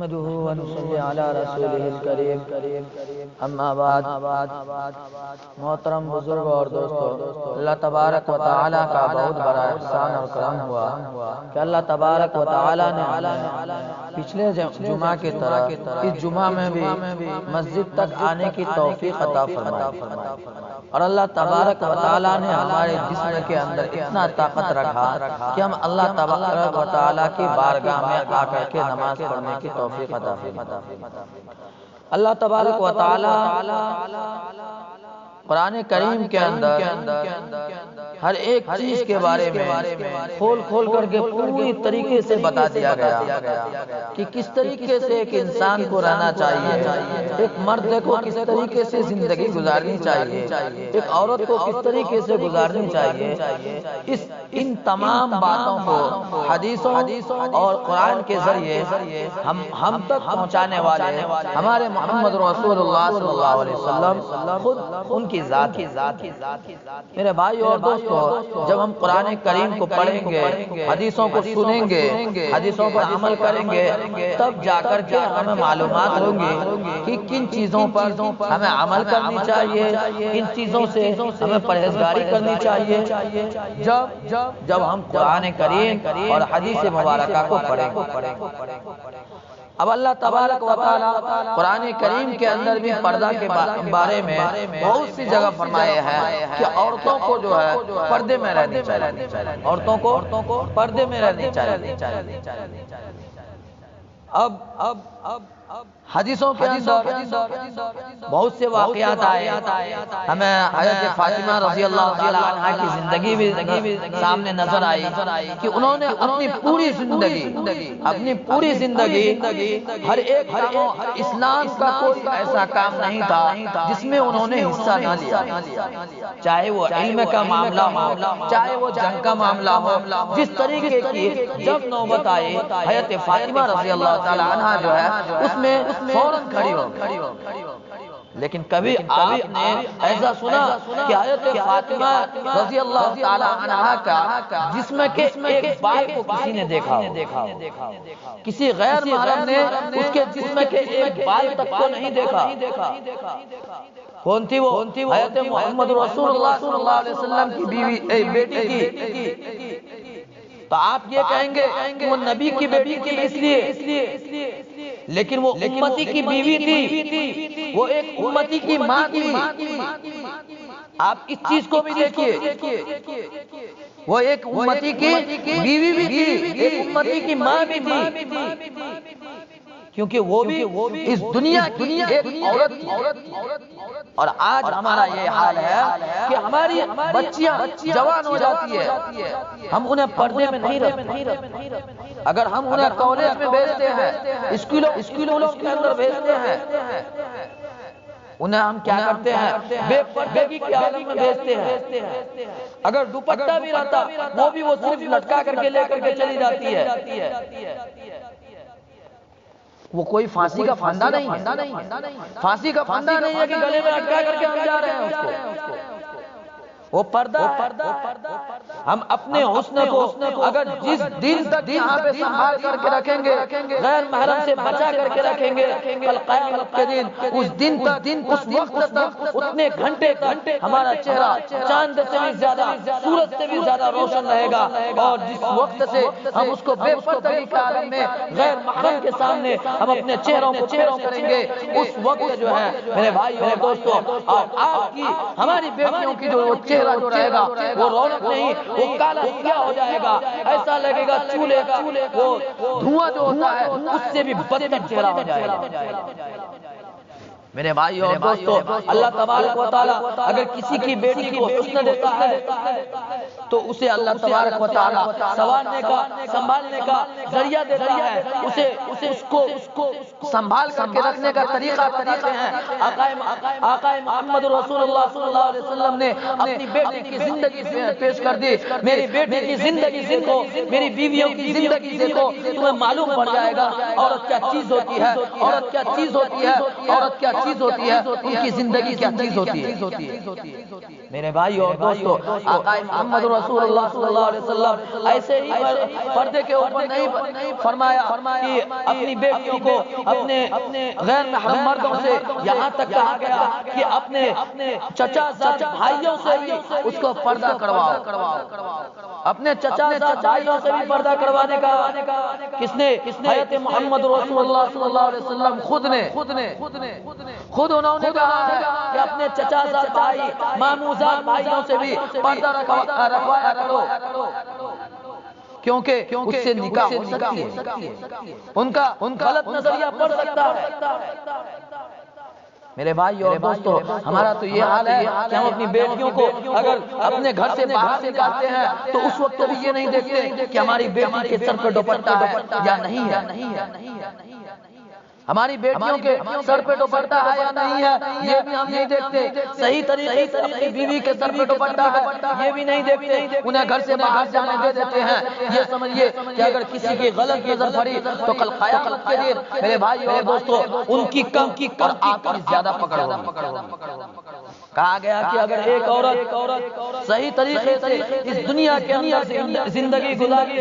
نحمده ونصلي على رسوله الكريم اما بعد محترم بزرگ اور دوستو، اللہ تبارک و تعالی کا بہت بڑا احسان اور کرم ہوا کہ اللہ تبارک و تعالی نے پچھلے جمعہ کی طرح اس جمعہ میں بھی مسجد تک آنے کی توفیق عطا فرمائی، اور اللہ تبارک و تعالی نے ہمارے جسم کے اندر اتنا طاقت رکھا کہ ہم اللہ تبارک و تعالی کی بارگاہ میں آ کر کے نماز پڑھنے کی توفیق عطا فرمائی۔ اللہ تبارک و تعالی قرآن کریم کے اندر ہر ایک چیز کے بارے میں کھول کر کے پوری طریقے سے بتا دیا گیا کہ کس طریقے سے ایک انسان کو رہنا چاہیے، ایک مرد کو کس طریقے سے زندگی گزارنی چاہیے، ایک عورت کو کس طریقے سے گزارنی چاہیے۔ ان تمام باتوں کو حدیثوں اور قرآن کے ذریعے ہم تک پہنچانے والے ہمارے محمد رسول اللہ صلی اللہ علیہ وسلم خود ان کی ذات ہے۔ میرے بھائی اور دوستو، جب ہم قرآن کریم کو پڑھیں گے، حدیثوں کو سنیں گے، حدیثوں پر عمل کریں گے، تب جا کر کے ہمیں معلومات ہوں گی کہ کن چیزوں پر ہمیں عمل کرنی چاہیے، کن چیزوں سے ہمیں پرہیزگاری کرنی چاہیے جب ہم قرآن کریم اور حدیث مبارکہ کو پڑھیں گے۔ اب اللہ تبارک و تعالی قرآن کریم کے اندر بھی پردہ کے بارے میں بہت سی جگہ فرمائے ہیں کہ عورتوں کو جو ہے پردے میں رہنی چاہیے، عورتوں کو پردے میں رہنی چاہیے۔ اب حدیثوں کے اندر بہت سے واقعات آئے، ہمیں حضرت فاطمہ رضی اللہ تعالی عنہ کی زندگی بھی سامنے نظر آئی کہ انہوں نے اپنی پوری زندگی ہر ایک کام، اسلام کا کوئی ایسا کام نہیں تھا جس میں انہوں نے حصہ نہ لیا، چاہے وہ علم کا معاملہ ہو، چاہے وہ جنگ کا معاملہ ہو، جس طریقے کی جب نوبت آئی حضرت فاطمہ رضی اللہ تعالی عنہ جو ہے اس میں فوراً کھڑی ہو گئی۔ لیکن کبھی آپ نے ایسا سنا کہ حضرت فاطمہ رضی اللہ تعالی عنہ کا جسم کے ایک بال کو کسی نے دیکھا ہو؟ کسی غیر محرم نے اس کے جسم کے ایک بال تک کو نہیں دیکھا۔ کون تھی وہ؟ حضرت محمد رسول اللہ صلی اللہ علیہ وسلم کی بیٹی تھی۔ تو آپ یہ کہیں گے کہ وہ نبی کی بیٹی تھی اس لیے، لیکن وہ امتی کی بیوی تھی، وہ ایک امتی کی ماں تھی۔ آپ اس چیز کو بھی دیکھیے، وہ ایک امتی کی بیوی بھی تھی، ایک امتی کی ماں بھی تھی، کیونکہ وہ بھی اس دنیا کی ایک عورت تھی۔ اور آج ہمارا یہ حال ہے کہ ہماری بچیاں جوان ہو جاتی ہے، ہم انہیں پردے میں نہیں رکھتے۔ اگر ہم انہیں کالج میں بھیجتے ہیں، اسکولوں کے اندر بھیجتے ہیں، انہیں ہم کیا کرتے ہیں؟ بے پردگی کے عالم میں بھیجتے ہیں۔ اگر دوپٹہ بھی رہتا وہ بھی وہ صرف لٹکا کر کے لے کر کے چلی جاتی ہے۔ وہ کوئی پھانسی کا پھندا نہیں ہے، پھانسی کا پھندا نہیں ہے کہ گلے میں اٹکا کر کے ہم جا رہے ہیں اس کو۔ وہ پردہ ہے۔ ہم اپنے حسن کو اگر جس دن تک یہاں پہ سنبھال کر کے رکھیں گے، غیر محرم سے بچا کر کے رکھیں گے، کل قیامت کے دن اس دن تک، اس وقت تک، اتنے گھنٹے تک ہمارا چہرہ چاند سے بھی زیادہ، سورج سے بھی زیادہ روشن رہے گا۔ اور جس وقت سے ہم اس کو بے پردگی کے عالم میں غیر محرم کے سامنے ہم اپنے چہروں کو پیش کریں گے، اس وقت جو ہے میرے بھائی اور دوستوں، آپ کی ہماری بیٹیوں کی جو چہرہ جو رہے گا وہ رونق نہیں، وہ کالا سیاہ ہو جائے گا، ایسا لگے گا چولہے کا وہ دھواں جو ہوتا ہے اس سے بھی بدتر چہرہ ہو جائے گا۔ میرے بھائی اور دوستو، اللہ تبارک و تعالی اگر کسی کی بیٹی کو حسن دیتا ہے تو اسے اللہ تبارک و تعالی سنوارنے کا، سنبھالنے کا ذریعہ دیتا ہے، اس کو سنبھال کر کے رکھنے کا طریقہ بتاتے ہیں۔ آقا محمد رسول اللہ صلی اللہ علیہ وسلم نے اپنی بیٹی کی زندگی پیش کر دی۔ میری بیٹی کی زندگی دیکھو، میری بیویوں کی زندگی دیکھو، تمہیں معلوم پڑ جائے گا عورت کیا چیز ہوتی ہے، عورت کیا چیز ہوتی ہے، عورت کیا چیز ہوتی ہے، ان کی زندگی کیا چیز ہوتی ہے۔ میرے بھائی اور دوستو، آقا محمد رسول اللہ صلی اللہ علیہ وسلم ایسے ہی پردے کے اوپر نہیں فرمایا کہ اپنی بیٹیوں کو اپنے غیر محرم مردوں سے، یہاں تک کہا گیا کہ اپنے چچا زاد بھائیوں سے بھی اس کو پردہ کرواؤ، اپنے چچا زاد بھائیوں سے بھی پردہ کروانے کا کس نے؟ حضرت محمد رسول اللہ صلی اللہ علیہ وسلم خود انہوں نے کہا ہے کہ اپنے چچا زاد بھائی، ماموزاد بھائیوں سے بھی پردہ رکھوایا کرو، کیونکہ اس سے نکاح ہو سکتی ہے، ان کا غلط نظریہ پڑ سکتا ہے۔ میرے بھائی اور دوستو، ہمارا تو یہ حال ہے کہ ہم اپنی بیٹیوں کو اگر اپنے گھر سے باہر نکالتے ہیں تو اس وقت بھی یہ نہیں دیکھتے کہ ہماری بیٹی کے سر پہ دوپٹہ ہے یا نہیں ہے، ہماری بیٹیوں کے سر پہ دوپٹہ ہے یا نہیں ہے یہ بھی ہم نہیں دیکھتے، صحیح طریقے سے اپنی بیوی کے سر پہ دوپٹہ ہے یہ بھی نہیں دیکھتے، انہیں گھر سے باہر جانے دے دیتے ہیں۔ یہ سمجھیے کہ اگر کسی کی غلط نظر پڑی تو کل قیامت کے دن میرے بھائی اور دوستو ان کی کم اور آپ کی زیادہ پکڑ ہوگی۔ کہا گیا کہ اگر ایک عورت صحیح طریقے سے اس دنیا کے اندر زندگی گزاری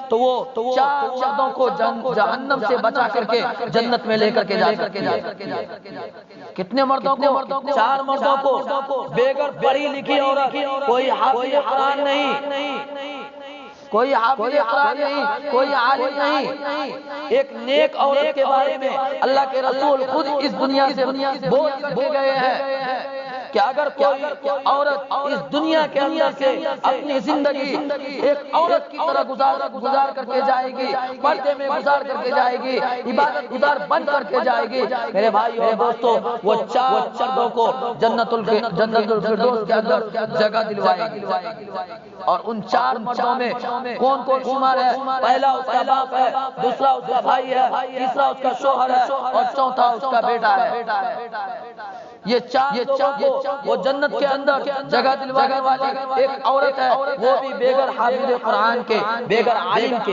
تو وہ 4 مردوں کو جہنم سے بچا کر کے جنت میں لے کر کے جا سکتی ہے۔ کتنے مردوں کو؟ 4 مردوں کو، بغیر پڑھی لکھی عورت، کوئی حافظ قرآن نہیں، کوئی حافظ قرآن نہیں، کوئی عالم نہیں، ایک نیک عورت کے بارے میں اللہ کے رسول خود اس دنیا سے بول کر کے گئے ہیں کہ اگر کوئی عورت اس دنیا کے اندر سے اپنی زندگی ایک عورت کی طرح گزار کر کے جائے گی، پردے میں گزار کر کے جائے گی، عبادت گزار بن کر کے جائے گی، میرے بھائی اور دوستو وہ 4 مردوں کو جنت الفردوس کے اندر جگہ دلوائے گی۔ اور ان 4 مردوں میں کون شمار ہے؟ پہلا اس کا باپ ہے، دوسرا اس کا بھائی ہے، تیسرا اس کا شوہر ہے اور چوتھا اس کا بیٹا ہے۔ یہ 4 لوگوں کو وہ جنت کے اندر جگہ دلوانے والی ایک عورت ہے، وہ بھی بغیر حافظ قرآن کے، بغیر عالم کے۔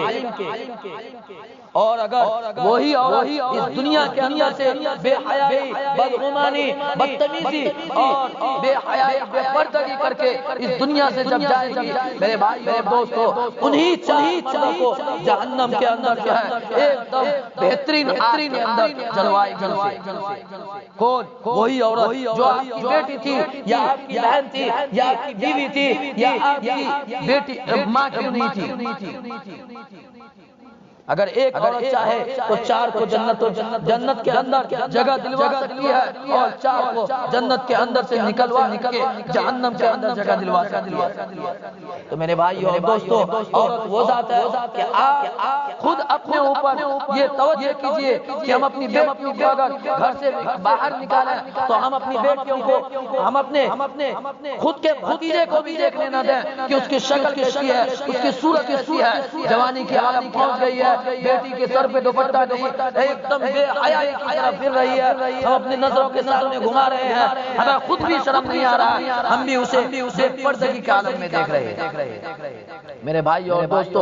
اور اگر وہی عورت اس دنیا کے اندر سے بے حیائی، بدگمانی، بدتمیزی اور بے حیائی، بے پردگی کر کے اس دنیا سے جب جائے گی میرے بھائی اور دوستو، انہی 4 مردوں کو جہنم کے اندر جو ہے ایک دم بہترین اندر جلوائے گی۔ کون؟ وہی عورت جو آپ کی بیٹی تھی یا آپ کی بہن تھی یا آپ کی بیوی تھی یا آپ کی بیٹی ماں کیوں نہیں تھی۔ اگر ایک عورت چاہے تو 4 کو جنت کے اندر جگہ دلوا سکتی ہے اور 4 کو جنت کے اندر سے نکلوا کے جہنم کے اندر جگہ دلوا سکتی ہے۔ تو میرے بھائی اور دوستو، عورت وہ ذات ہے کہ آپ خود اپنے اوپر یہ توجہ کیجئے کہ ہم اپنی بیٹیوں کو اگر گھر سے باہر نکالیں تو ہم اپنی بیٹیوں کو ہم اپنے خود کے بھتیجے کو بھی دیکھنے نہ دیں کہ اس کی شکل کیسی ہے، اس کی صورت کیسی ہے، جوانی کی حالت پہنچ گئی ہے، بیٹی کے سر پہ دوپٹہ نہیں، ایک دم بے حیائی کی طرف پھر رہی ہے، ہم اپنی نظروں کے سامنے گھما رہے ہیں، ہمیں خود بھی شرم نہیں آ رہا ہے، ہم بھی اسے بے پردگی کے عالم میں دیکھ رہے ہیں۔ میرے بھائی اور دوستو،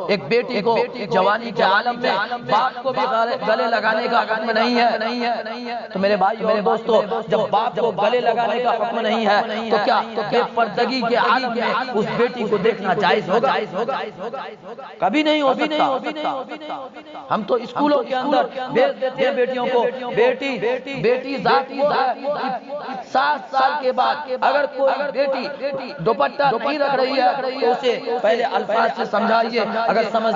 ایک بیٹی کو جوانی کے عالم میں باپ کو بھی گلے لگانے کا حکم نہیں ہے۔ تو میرے بھائی اور دوستو، جب باپ کو گلے لگانے کا حکم نہیں ہے تو کیا بے پردگی کے عالم میں اس بیٹی کو دیکھنا جائز ہوگا؟ کبھی نہیں ہو سکتا۔ ہم تو اسکولوں کے اندر بھیج دیتے ہیں بیٹیوں کو، بیٹی ذاتی 7 سال کے بعد اگر کوئی بیٹی دوپٹہ نہیں رکھ رہی ہے تو اسے پہلے الفاظ سے سمجھائیے، اگر سمجھ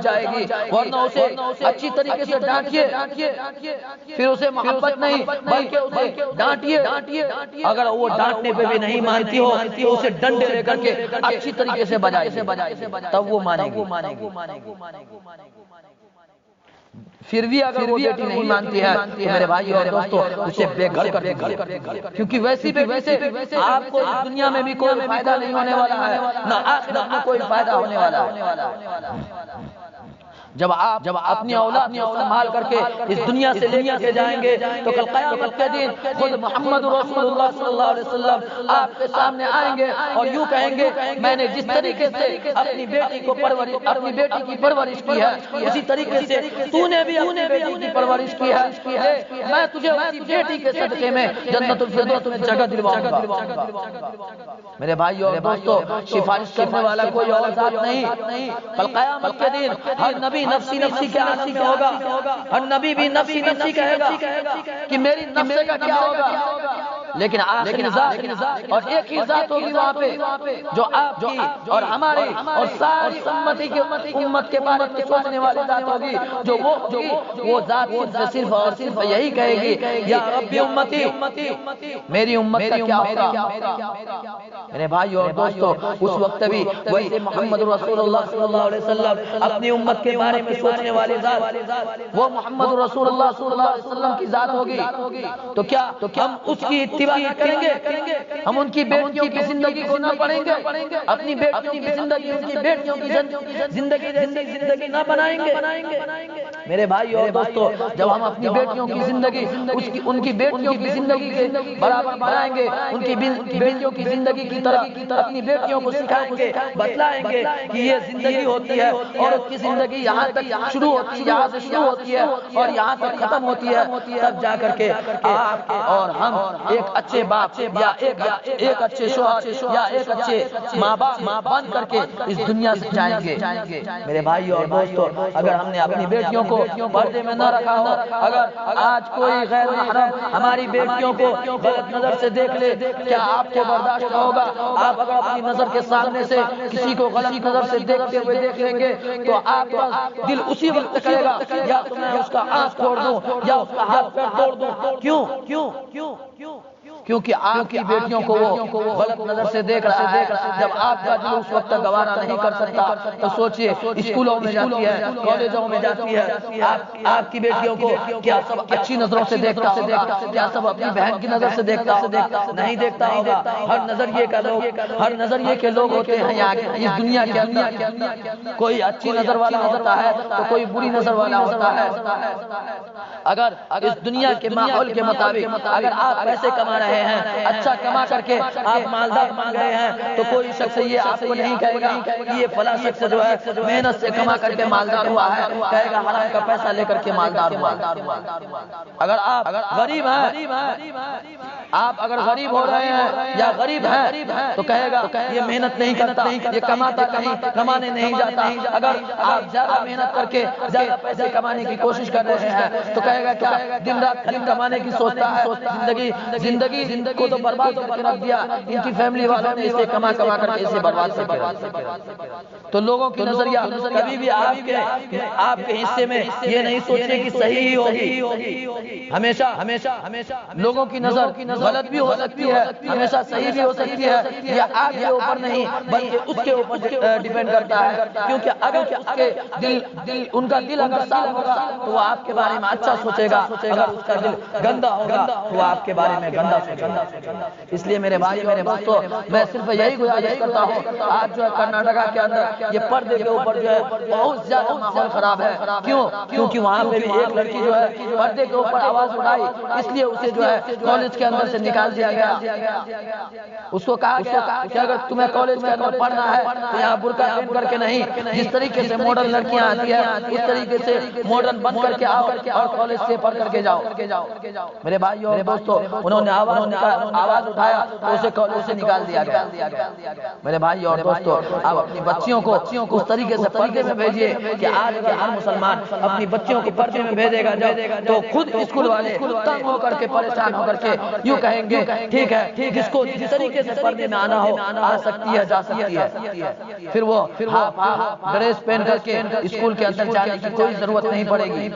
جائے گی، ورنہ اسے اچھی طریقے سے ڈانٹیے، پھر اسے محبت نہیں بلکہ اسے ڈانٹیے، اگر وہ ڈانٹنے پہ بھی نہیں مانتی ہو تو اسے ڈنڈے لے کر کے اچھی طریقے سے بجائیے، تب وہ مانے گی۔ پھر بھی اگر وہ بیٹی نہیں مانتی ہے تو میرے بھائی اور دوستو اسے بے گھر کر دیجیے، کیونکہ ویسی بیٹی سے آپ کو اس دنیا میں بھی کوئی فائدہ نہیں ہونے والا ہے، نہ آخرت میں کوئی فائدہ ہونے والا ہے۔ جب آپ اپنی اولاد کو سنبھال کر کے اس دنیا سے لے کے جائیں گے تو کل قیامت کے دن خود محمد رسول اللہ صلی اللہ علیہ وسلم آپ کے سامنے آئیں گے اور یوں کہیں گے میں نے جس طریقے سے اپنی بیٹی کی پرورش کی ہے اسی طریقے سے تو نے بھی اپنی بیٹی کی پرورش کی ہے، میں تجھے اسی بیٹی کے صدقے میں جنت الفردوس میں جگہ دلواؤں گا۔ میرے بھائیو اور دوستو، سفارش کرنے والا کوئی اور ذات نہیں، کل قیامت کے دن ہر نبی نفسی نفسی کے عادی کا ہوگا، ہر نبی بھی نفسی نفسی کہے گا کہ میری نفس کا کیا ہوگا، لیکن آخری ذات اور ایک ہی ذات ہوگی وہاں پہ جو آپ کی اور ہماری اور ساری امت کے بارے میں سوچنے والی ذات ہوگی، جو وہ ذات صرف اور صرف یہی کہے گی یا رب امتی، میری امت کا کیا ہوگا۔ میرے بھائیو اور دوستو، اس وقت بھی ویسے محمد رسول اللہ صلی اللہ علیہ وسلم اپنی امت کے بارے میں سوچنے والی ذات وہ محمد رسول اللہ صلی اللہ علیہ وسلم کی ذات ہوگی، تو کیا ہم اس کی اتباع نہ کریں گے؟ ہم ان کی بیٹیوں کی زندگی کو نہ پڑھیں گے؟ اپنی بیٹیوں کی زندگی، ان کی بیٹیوں کی زندگی نہ بنائیں گے؟ میرے بھائی اور دوستو، جب ہم اپنی بیٹیوں کی زندگی ان کی بیٹیوں کی زندگی کے برابر بنائیں گے، ان کی بیٹیوں کی زندگی کی طرح اپنی بیٹیوں کو سکھائیں گے، بتلائیں گے کہ یہ زندگی ہوتی ہے اور اس کی زندگی یہاں تک شروع ہوتی ہے، یہاں سے شروع ہوتی ہے اور یہاں تک ختم ہوتی ہے، تب جا کر کے آپ اور ہم ایک اچھے باپ یا ایک اچھے شوہر یا ایک اچھے ماں باپ بن کر کے اس دنیا سے جائیں گے۔ میرے بھائی اور دوستو، اگر ہم نے اپنی بیٹیوں کو پردے میں نہ رکھا ہو، اگر آج کوئی غیر محرم ہماری بیٹیوں کو غلط نظر سے دیکھ لے، کیا آپ کو برداشت ہوگا؟ آپ اگر اپنی نظر کے سامنے سے کسی کو غلط نظر سے دیکھتے ہوئے دیکھ لیں گے تو آپ کا دل اسی وقت کہے گا یا تو میں اس کا آنکھ توڑ دوں یا اس کا ہاتھ پیر توڑ دوں۔ کیوں؟ کیونکہ آپ کی بیٹیوں کو وہ غلط نظر سے دیکھ رہا ہے۔ جب آپ کا دل اس وقت گوارا نہیں کر سکتا تو سوچئے، اسکولوں میں جاتی ہے، کالجوں میں جاتی ہے، آپ کی بیٹیوں کو کیا سب اچھی نظروں سے دیکھتا ہوگا؟ کیا سب اپنی بہن کی نظر سے دیکھتا ہوگا؟ نہیں دیکھتا ہوگا۔ ہر نظریے کے لوگ ہوتے ہیں یہاں اس دنیا کے اندر، کوئی اچھی نظر والا ہوتا ہے تو کوئی بری نظر والا ہوتا ہے۔ اگر اس دنیا کے ماحول کے مطابق اگر آپ پیسے کما رہے ہیں، اچھا کما کر کے آپ مالدار بن گئے ہیں، تو کوئی شخص یہ آپ کو نہیں کہے گا کہ یہ فلاں شخص جو ہے محنت سے کما کر کے مالدار ہوا ہے، کہے گا حرام کا پیسہ لے کر کے مالدار ہوا۔ اگر آپ غریب ہیں، آپ اگر غریب ہو رہے ہیں یا غریب ہیں تو کہے گا یہ محنت نہیں کرتا، یہ کمانے نہیں جاتا۔ اگر آپ زیادہ محنت کر کے زیادہ پیسے کمانے کی کوشش کر رہے ہیں تو کہے گا کیا دن رات خالی کمانے کی سوچتا ہے، زندگی کو تو برباد کر کے رکھ دیا، ان کی فیملی والوں نے اسے کما کر کے اسے برباد کر کے۔ تو لوگوں کی نظریہ کبھی بھی آپ کے حصے میں یہ نہیں سوچنے کی صحیح ہوگی۔ ہمیشہ لوگوں کی نظر غلط بھی ہو سکتی ہے، ہمیشہ صحیح بھی ہو سکتی ہے، یہ آپ کے اوپر نہیں بلکہ اس کے اوپر ڈیپینڈ کرتا ہے، کیونکہ اگر ان کا دل اگر صاف ہوگا تو وہ آپ کے بارے میں اچھا سوچے گا، اگر اس کا دل گندا ہوگا تو وہ آپ کے بارے میں گندا سوچے گا۔ اس لیے میرے بھائی میرے دوستو، میں صرف یہی گزارش کرتا ہوں، آج جو ہے کرناٹکا کے اندر یہ پردے کے اوپر جو ہے بہت زیادہ ماحول خراب ہے۔ کیونکہ وہاں پہ بھی ایک لڑکی جو ہے پردے کے اوپر آواز اٹھائی، اس لیے اسے جو ہے کالج کے اندر سے نکال دیا گیا۔ اس کو کہا گیا کہ اگر تمہیں کالج کے اندر پڑھنا ہے تو یہاں برقع پہن کر کے نہیں، جس طریقے سے ماڈرن لڑکیاں آتی ہیں اس طریقے سے ماڈرن بن کر کے آؤ اور کالج سے پڑھ کر کے جاؤ۔ میرے بھائیو اور دوستو، انہوں نے آواز اٹھایا تو اسے کالج سے نکال دیا گیا۔ میرے بھائیو اور دوستو، آپ اپنی بچیوں کو اس طریقے سے پردے میں بھیجیے کہ آج کے ہر مسلمان اپنی بچیوں کو پردے میں بھیجے گا تو خود اسکول والے تنگ ہو کر کے پریشان ہو کر کے یوں کہیں گے ٹھیک ہے، جس کو جس طریقے سے پردے میں آنا ہو آ سکتی ہے، جا سکتی ہے۔ پھر وہ ڈریس پہن کر کے اسکول کے اندر جانے کی کوئی ضرورت نہیں پڑے گی۔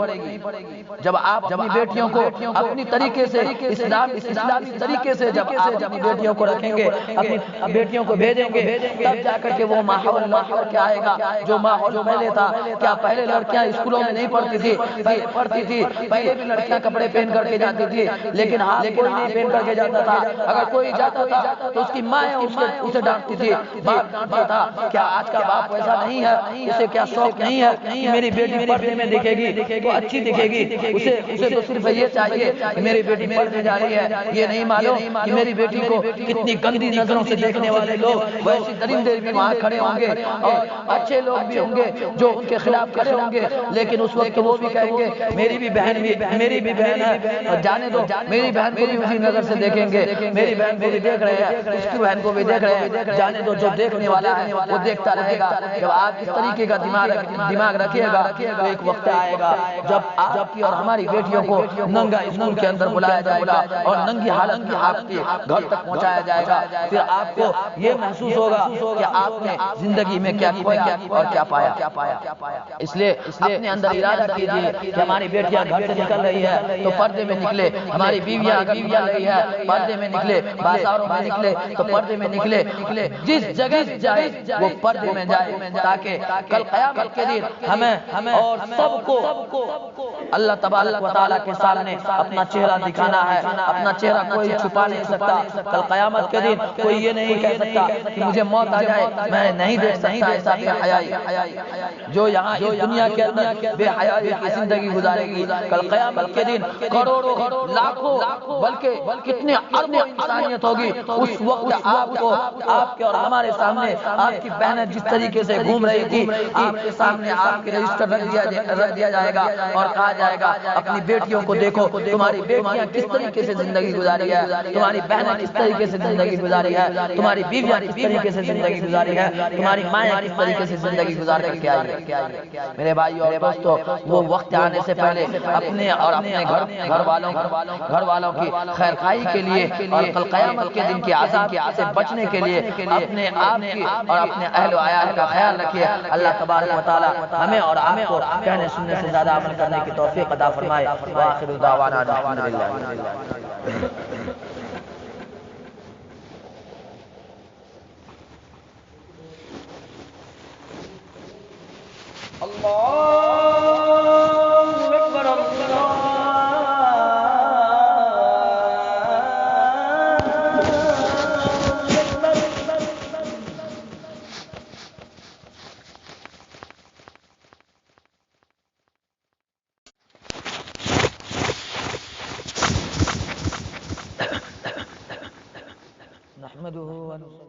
جب آپ اپنی بیٹیوں کو اپنی طریقے سے اسلامی طریقے سے جب آپ اپنی بیٹیوں کو رکھیں گے، اپنی بیٹیوں کو بھیجیں گے، تب جا کر کے وہ ماحول لوٹ کر کے آئے گا جو ماحول پہلے تھا۔ کیا پہلے لڑکیاں اسکولوں میں نہیں پڑھتی تھی؟ پڑھتی تھی، پہلے بھی لڑکیاں کپڑے پہن کر کے جاتی تھی، لیکن کوئی نہیں پہن کر کے جاتا تھا۔ اگر کوئی جاتا تھا تو اس کی ماں اسے ڈانٹتی تھی، باپ ڈانٹتا تھا۔ کیا آج کا باپ ویسا نہیں ہے؟ اسے کیا شوق نہیں ہے کہ میری بیٹی پردے میں دکھے گی تو اچھی دکھے گی؟ اسے تو صرف یہ چاہیے کہ میری بیٹی پردے جا رہی ہے، یہ نہیں معلوم کہ میری بیٹی کو کتنی گندی نظروں سے دیکھنے والے لوگ، ویسی درندے بھی وہاں کھڑے ہوں گے اور اچھے لوگ بھی ہوں گے جو ان کے خلاف کھڑے ہوں گے، لیکن اس وقت وہ بھی کہیں گے میری بھی بہن ہے، اور جانے دو، میری بہن کو بھی اسی نظر سے دیکھیں گے، میری بہن کو بھی دیکھ رہے ہیں، اس کی بہن کو بھی دیکھ رہے ہیں، جانے دو، جو دیکھنے والا ہے وہ دیکھتا رہے گا۔ جب آپ اس طریقے کا دماغ رکھیے گا تو ایک وقت آئے گا جب آپ کی اور ہماری بیٹیوں کو ننگا اسکول کے اندر بلایا جائے گا اور ننگی حالت میں آپ کے گھر تک پہنچایا جائے گا، پھر آپ کو یہ محسوس ہوگا کہ آپ نے زندگی میں کیا کھویا اور کیا پایا۔ اس لیے اپنے اندر ارادہ کیجیے کہ ہماری بیٹیاں گھر سے نکل رہی ہے تو پردے میں نکلے، ہماری بیویاں اگر نکل رہی ہے پردے میں نکلے، بازاروں میں نکلے تو پردے میں نکلے، جس جگہ جائے وہ پردے میں جائے، تاکہ کل قیامت کے دن ہمیں اور سب کو اللہ تبارک و تعالیٰ کے سامنے اپنا چہرہ دکھانا ہے۔ اپنا چہرہ کوئی چھپا نہیں سکتا۔ کل قیامت کے دن کوئی یہ نہیں کہہ سکتا کہ مجھے موت آ جائے میں نہیں دیکھ سکتا ایسا بے حیائی جو یہاں اس دنیا کے اندر بے حیائی کی زندگی گزارے گی، کل قیامت کے دن کروڑوں لاکھوں بلکہ کتنے اربوں انسانیت ہوگی، اس وقت آپ کے اور ہمارے سامنے آپ کی بہنیں جس طریقے سے گھوم رہی تھی، آپ کے سامنے آپ کے رجسٹر رکھ دیا جائے گا اور کہا جائے گا اپنی بیٹیوں کو دیکھو، تمہاری بیٹیاں کس طریقے سے زندگی گزاری ہے، تمہاری بہنیں کس طریقے سے زندگی گزاری ہے، تمہاری بیویاں کس طریقے سے زندگی گزاری ہے، تمہاری مائیں کس طریقے سے زندگی گزار کر کے آئی ہے۔ میرے بھائیو اور دوستو، وہ وقت آنے سے پہلے اپنے اور اپنے گھر والوں کی خیر خواہی کے لیے اور کل قیامت کے دن کے عذاب سے بچنے کے لیے اپنے آپ کی اور اپنے اہل و عیال کا خیال رکھیے۔ اللہ تبارک و تعالی ہمیں اور آپ کو کہنے سننے سے زیادہ عمل کرنے کی توفیق عطا فرمائے۔ وآخر دعوانا الحمدللہ۔ نحمده ونصلي